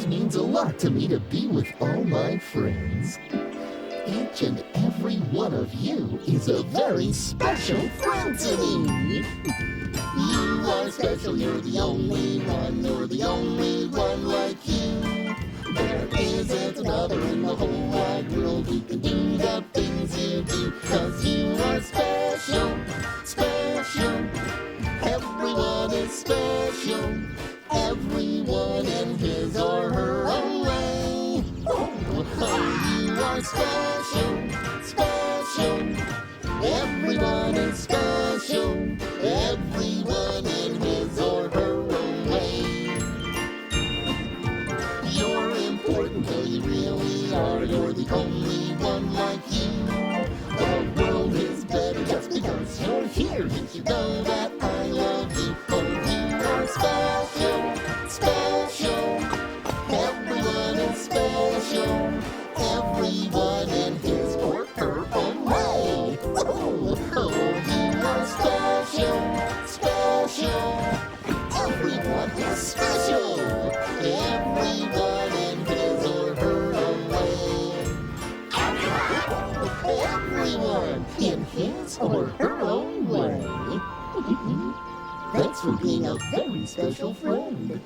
It means a lot to me to be with all my friends. Each and every one of you is a very special friend to me. You are special, you're the only one, you're the only one like you. There isn't another in the whole wide world who can do the things you do. 'Cause you are special, special. Everyone is special. Everyone in his or her own way. Oh, you are special, special. Everyone is special. Everyone in his or her own way. You're important, though you really are. You're the only one like you. The world is better just because you're here. You should know that I love you. Oh, you are special, special. Everyone is special. Everyone in his or her own way. Oh, you are special, special. Everyone is special. Everyone in his or her own way. Everyone in his or her own way. Thanks for being a very special friend.